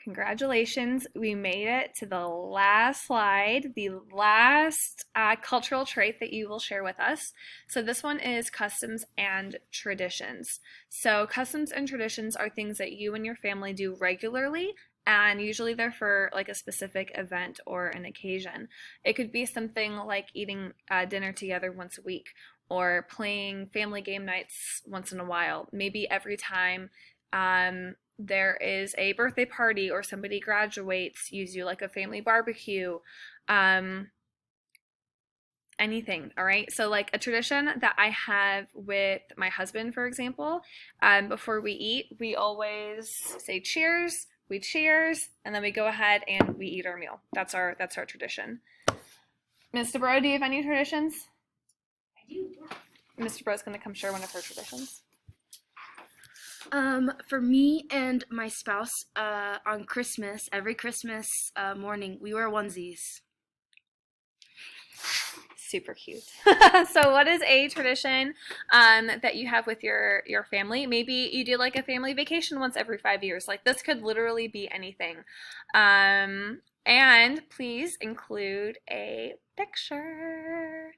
Congratulations, we made it to the last slide, the last cultural trait that you will share with us. So this one is customs and traditions. So customs and traditions are things that you and your family do regularly, and usually they're for like a specific event or an occasion. It could be something like eating dinner together once a week, or playing family game nights once in a while, maybe every time there is a birthday party or somebody graduates, you do like a family barbecue, um, anything. All right. So, like a tradition that I have with my husband, for example, before we eat, we always say cheers. We cheers, and then we go ahead and we eat our meal. That's our tradition. Mr. Bro, do you have any traditions? I do. Mr. Bro's gonna come share one of her traditions. For me and my spouse, on Christmas, every Christmas morning, we wear onesies. Super cute. So what is a tradition that you have with your family? Maybe you do like a family vacation once every 5 years. Like this could literally be anything. And please include a picture.